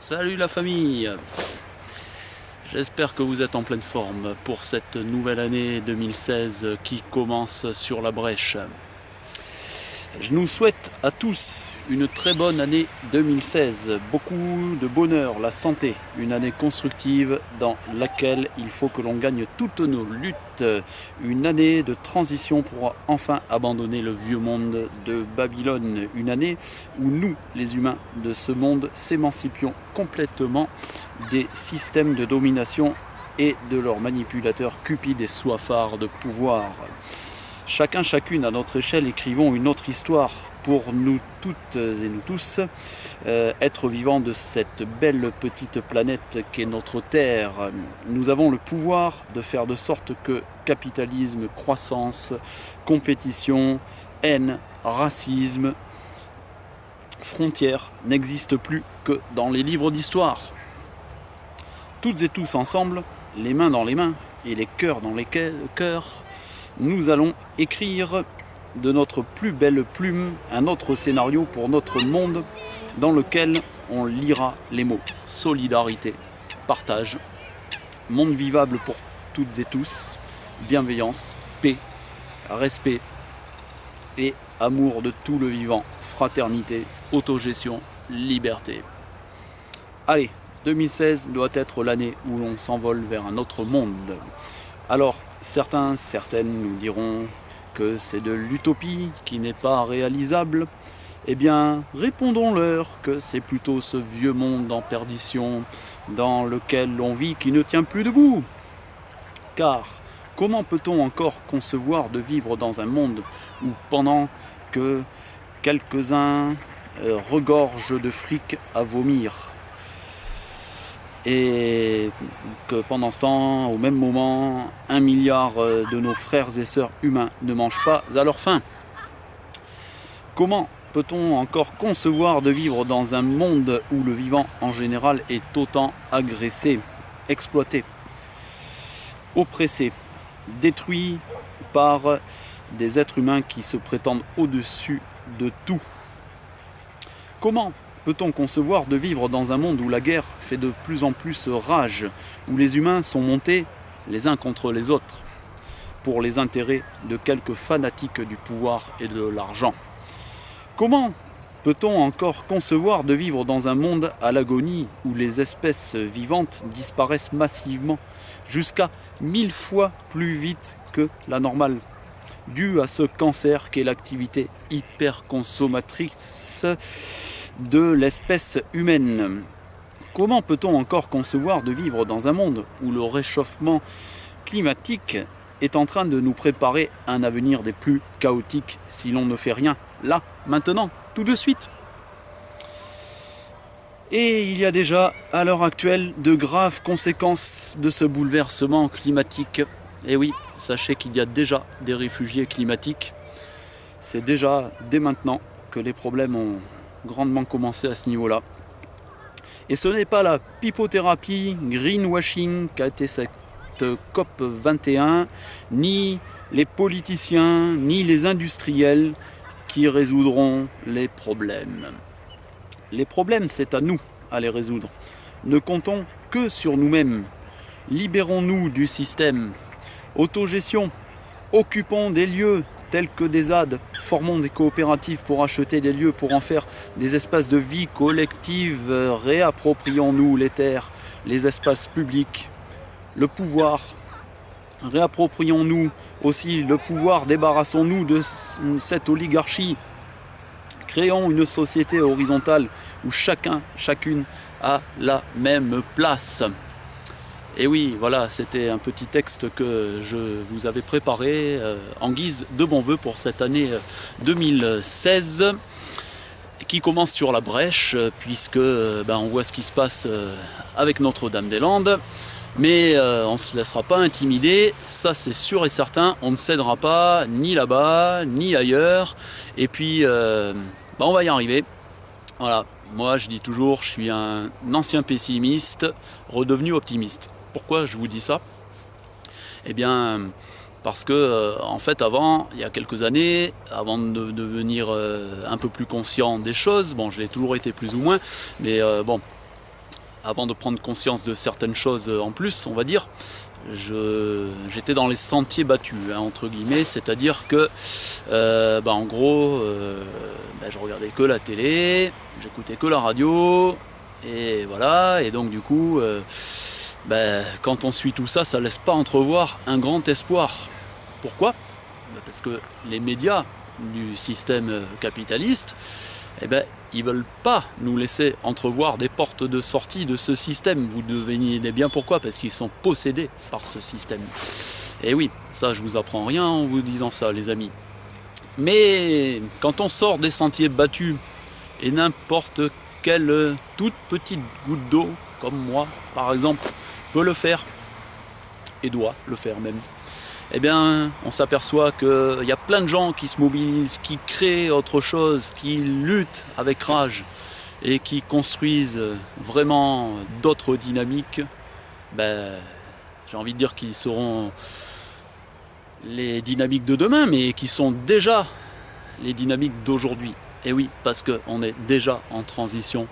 Salut la famille. J'espère que vous êtes en pleine forme pour cette nouvelle année 2016 qui commence sur la brèche. Je nous souhaite à tous une très bonne année 2016, beaucoup de bonheur, la santé, une année constructive dans laquelle il faut que l'on gagne toutes nos luttes, une année de transition pour enfin abandonner le vieux monde de Babylone, une année où nous, les humains de ce monde, s'émancipions complètement des systèmes de domination et de leurs manipulateurs cupides et soifards de pouvoir. Chacun, chacune à notre échelle, écrivons une autre histoire pour nous toutes et nous tous, être vivants de cette belle petite planète qu'est notre Terre. Nous avons le pouvoir de faire de sorte que capitalisme, croissance, compétition, haine, racisme, frontières n'existent plus que dans les livres d'histoire. Toutes et tous ensemble, les mains dans les mains et les cœurs dans les cœurs, nous allons écrire de notre plus belle plume un autre scénario pour notre monde dans lequel on lira les mots solidarité, partage, monde vivable pour toutes et tous, bienveillance, paix, respect et amour de tout le vivant, fraternité, autogestion, liberté. Allez, 2016 doit être l'année où l'on s'envole vers un autre monde. Alors, certains, certaines nous diront que c'est de l'utopie qui n'est pas réalisable. Eh bien, répondons-leur que c'est plutôt ce vieux monde en perdition dans lequel l'on vit qui ne tient plus debout. Car, comment peut-on encore concevoir de vivre dans un monde où pendant que quelques-uns regorgent de fric à vomir, et que pendant ce temps, au même moment, 1 milliard de nos frères et sœurs humains ne mangent pas à leur faim? Comment peut-on encore concevoir de vivre dans un monde où le vivant en général est autant agressé, exploité, oppressé, détruit par des êtres humains qui se prétendent au-dessus de tout? Comment peut-on concevoir de vivre dans un monde où la guerre fait de plus en plus rage, où les humains sont montés les uns contre les autres pour les intérêts de quelques fanatiques du pouvoir et de l'argent? Comment peut-on encore concevoir de vivre dans un monde à l'agonie où les espèces vivantes disparaissent massivement, jusqu'à 1000 fois plus vite que la normale, dû à ce cancer qu'est l'activité hyper consommatrice de l'espèce humaine? Comment peut-on encore concevoir de vivre dans un monde où le réchauffement climatique est en train de nous préparer un avenir des plus chaotiques si l'on ne fait rien, là, maintenant, tout de suite? Et il y a déjà, à l'heure actuelle, de graves conséquences de ce bouleversement climatique. Et oui, sachez qu'il y a déjà des réfugiés climatiques. C'est déjà, dès maintenant, que les problèmes ont grandement commencé à ce niveau-là. Et ce n'est pas la pipothérapie, greenwashing qu'a été cette COP 21, ni les politiciens, ni les industriels qui résoudront les problèmes. Les problèmes, c'est à nous à les résoudre. Ne comptons que sur nous-mêmes. Libérons-nous du système. Autogestion. Occupons des lieux tels que des ZAD, formons des coopératives pour acheter des lieux, pour en faire des espaces de vie collective, réapproprions-nous les terres, les espaces publics, le pouvoir, réapproprions-nous aussi le pouvoir, débarrassons-nous de cette oligarchie, créons une société horizontale où chacun, chacune a la même place. Et oui, voilà, c'était un petit texte que je vous avais préparé en guise de bons vœux pour cette année 2016 qui commence sur la brèche puisque on voit ce qui se passe avec Notre-Dame-des-Landes. Mais on ne se laissera pas intimider, ça c'est sûr et certain, on ne cédera pas ni là-bas, ni ailleurs. Et puis, on va y arriver. Voilà, moi je dis toujours, je suis un ancien pessimiste redevenu optimiste. Pourquoi je vous dis ça? Eh bien, parce que, en fait, avant, il y a quelques années, avant de devenir un peu plus conscient des choses, bon, je l'ai toujours été plus ou moins, mais bon, avant de prendre conscience de certaines choses en plus, on va dire, j'étais dans les sentiers battus, hein, entre guillemets, c'est-à-dire que, en gros, je regardais que la télé, j'écoutais que la radio, et voilà, et donc du coup, quand on suit tout ça, ça laisse pas entrevoir un grand espoir. Pourquoi? Parce que les médias du système capitaliste, ils veulent pas nous laisser entrevoir des portes de sortie de ce système. Vous devinez bien pourquoi, parce qu'ils sont possédés par ce système. Et oui, ça je vous apprends rien en vous disant ça, les amis. Mais quand on sort des sentiers battus, et n'importe quelle toute petite goutte d'eau, comme moi par exemple, peut le faire, et doit le faire même, on s'aperçoit qu'il y a plein de gens qui se mobilisent, qui créent autre chose, qui luttent avec rage et qui construisent vraiment d'autres dynamiques. J'ai envie de dire qu'ils seront les dynamiques de demain, mais qui sont déjà les dynamiques d'aujourd'hui. Et oui, parce qu'on est déjà en transition.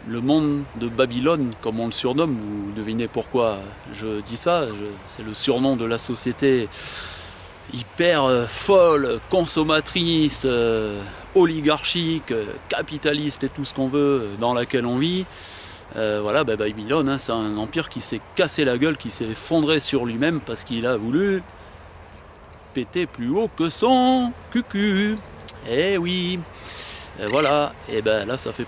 Le monde de Babylone, comme on le surnomme, vous devinez pourquoi je dis ça, c'est le surnom de la société hyper folle, consommatrice, oligarchique, capitaliste et tout ce qu'on veut dans laquelle on vit. Babylone, hein, c'est un empire qui s'est cassé la gueule, qui s'est effondré sur lui-même parce qu'il a voulu péter plus haut que son cucu. Eh oui. Voilà, et là ça fait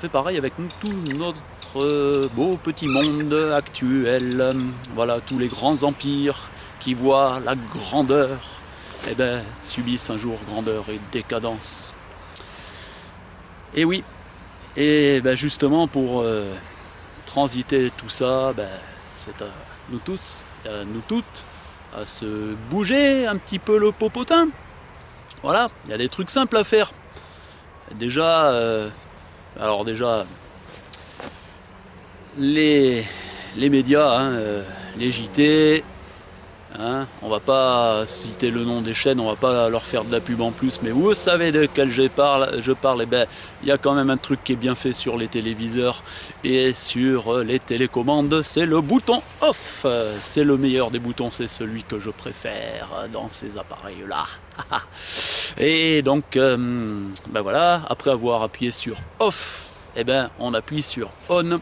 pareil avec nous, tout notre beau petit monde actuel. Voilà, tous les grands empires qui voient la grandeur, subissent un jour grandeur et décadence. Et oui, et justement pour transiter tout ça, c'est à nous tous, et à nous toutes, à se bouger un petit peu le popotin. Voilà, il y a des trucs simples à faire. Déjà, les médias, hein, les JT, hein, on va pas citer le nom des chaînes, on va pas leur faire de la pub en plus, mais vous savez de quel je parle, il y a quand même un truc qui est bien fait sur les téléviseurs et sur les télécommandes, c'est le bouton off. C'est le meilleur des boutons, c'est celui que je préfère dans ces appareils-là. Et donc, voilà, après avoir appuyé sur off, on appuie sur on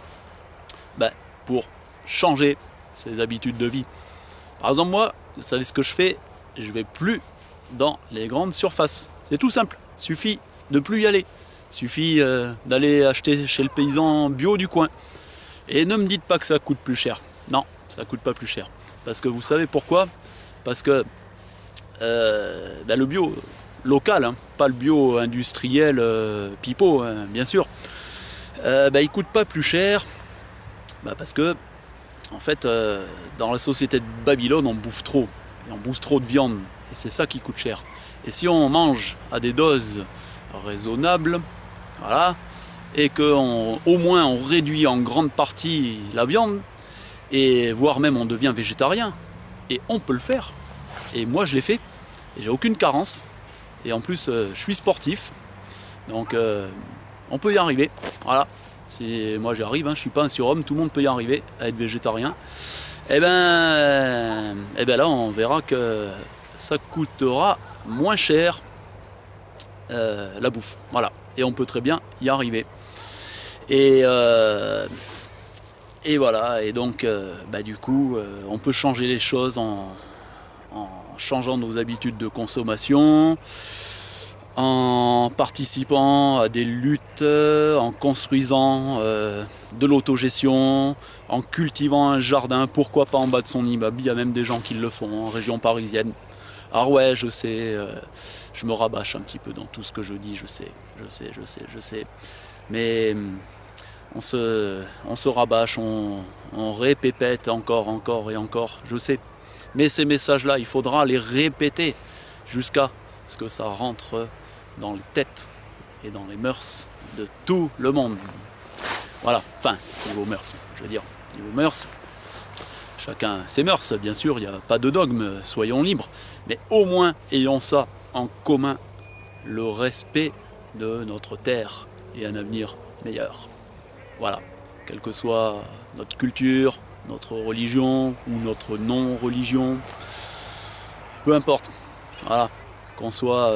pour changer ses habitudes de vie. Par exemple, moi, vous savez ce que je fais? Je vais plus dans les grandes surfaces. C'est tout simple. Suffit de plus y aller. Suffit d'aller acheter chez le paysan bio du coin. Et ne me dites pas que ça coûte plus cher. Non, ça coûte pas plus cher. Parce que vous savez pourquoi? Parce que le bio local, hein, pas le bio industriel pipeau, hein, bien sûr, il coûte pas plus cher. Parce que en fait, dans la société de Babylone, on bouffe trop. Et on bouffe trop de viande. Et c'est ça qui coûte cher. Et si on mange à des doses raisonnables, voilà, et qu'au moins on réduit en grande partie la viande, et voire même on devient végétarien, et on peut le faire. Et moi je l'ai fait, et j'ai aucune carence. Et en plus, je suis sportif. Donc on peut y arriver. Voilà. Moi j'y arrive, hein, je suis pas un surhomme, tout le monde peut y arriver à être végétarien. Là on verra que ça coûtera moins cher la bouffe. Voilà. Et on peut très bien y arriver. Et voilà, et donc du coup on peut changer les choses en changeant nos habitudes de consommation, en participant à des luttes, en construisant de l'autogestion, en cultivant un jardin, pourquoi pas en bas de son immeuble. Il y a même des gens qui le font en région parisienne. Alors ouais, je sais, je me rabâche un petit peu dans tout ce que je dis, je sais. Mais on se rabâche, on répète encore et encore, je sais. Mais ces messages-là, il faudra les répéter jusqu'à ce que ça rentre dans les têtes et dans les mœurs de tout le monde. Voilà, enfin, niveau mœurs, je veux dire, niveau mœurs, chacun ses mœurs, bien sûr, il n'y a pas de dogme, soyons libres, mais au moins ayons ça en commun, le respect de notre terre et un avenir meilleur. Voilà. quelle que soit notre culture, notre religion ou notre non-religion, peu importe, voilà, qu'on soit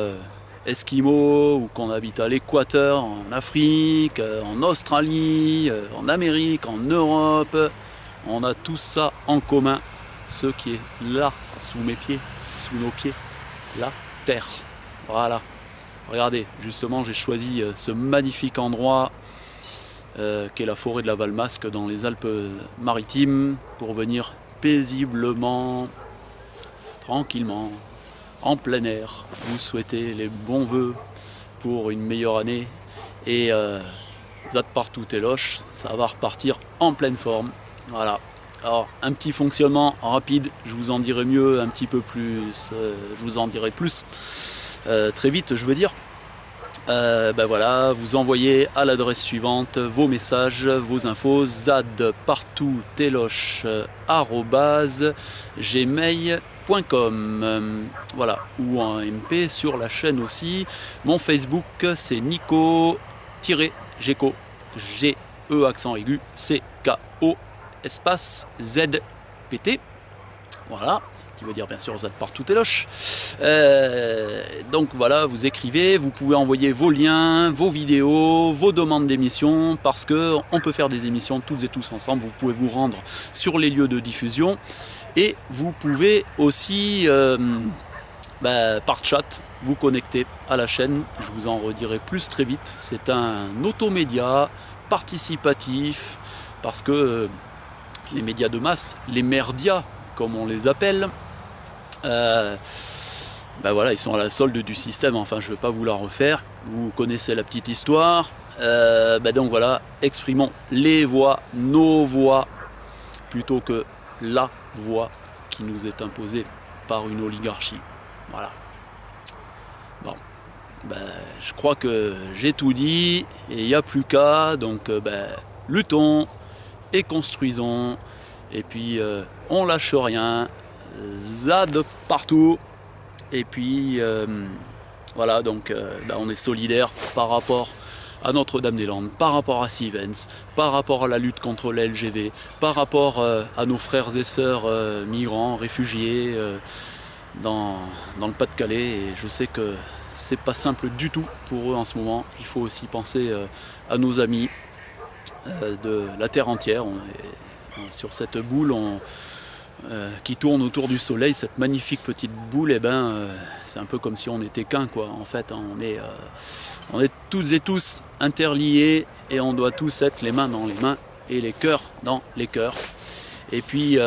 esquimau ou qu'on habite à l'équateur, en Afrique, en Australie, en Amérique, en Europe, on a tout ça en commun, ce qui est là, sous mes pieds, sous nos pieds, la terre, voilà. Regardez, justement j'ai choisi ce magnifique endroit qu'est la forêt de la Valmasque dans les Alpes-Maritimes pour venir paisiblement, tranquillement, en plein air, vous souhaiter les bons voeux pour une meilleure année et zat partout téloche, ça va repartir en pleine forme. Voilà. Alors un petit fonctionnement rapide, je vous en dirai mieux un petit peu plus, je vous en dirai plus très vite je veux dire. Ben voilà, vous envoyez à l'adresse suivante vos messages, vos infos, zadpartoutteloche@gmail.com, voilà, ou en MP sur la chaîne aussi. Mon Facebook c'est Nico-Geco, G-E accent aigu, C-K-O espace Z-P-T, voilà, qui veut dire bien sûr Zad partout téloche. Donc voilà, vous écrivez, vous pouvez envoyer vos liens, vos vidéos, vos demandes d'émissions, parce que on peut faire des émissions toutes et tous ensemble. Vous pouvez vous rendre sur les lieux de diffusion et vous pouvez aussi par chat vous connecter à la chaîne. Je vous en redirai plus très vite. C'est un automédia participatif parce que les médias de masse, les merdias comme on les appelle, voilà, ils sont à la solde du système. Enfin, je ne vais pas vous la refaire, vous connaissez la petite histoire. Donc voilà, exprimons les voix, nos voix, plutôt que la voix qui nous est imposée par une oligarchie. Voilà. Bon, je crois que j'ai tout dit et il n'y a plus qu'à, donc luttons et construisons, et puis on lâche rien, ZAD partout, et puis voilà, donc on est solidaire par rapport à Notre-Dame-des-Landes, par rapport à Sivens, par rapport à la lutte contre la LGV, par rapport à nos frères et sœurs migrants, réfugiés dans le Pas-de-Calais, et je sais que c'est pas simple du tout pour eux en ce moment. Il faut aussi penser à nos amis de la terre entière. On est sur cette boule qui tourne autour du soleil, cette magnifique petite boule, et c'est un peu comme si on était qu'un, quoi. En fait, on est toutes et tous interliés et on doit tous être les mains dans les mains et les cœurs dans les cœurs. Et puis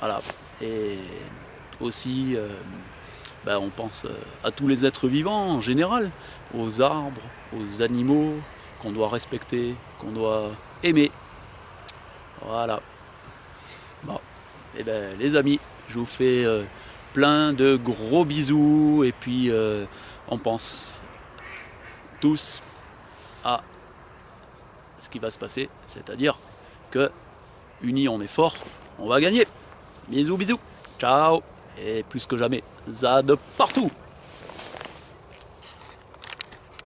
voilà. Et aussi, on pense à tous les êtres vivants en général, aux arbres, aux animaux qu'on doit respecter, qu'on doit aimer. Voilà. Bon, et les amis, je vous fais plein de gros bisous, et puis on pense tous à ce qui va se passer, c'est-à-dire que unis on est fort, on va gagner. Bisous, bisous, ciao, et plus que jamais, ZAD partout.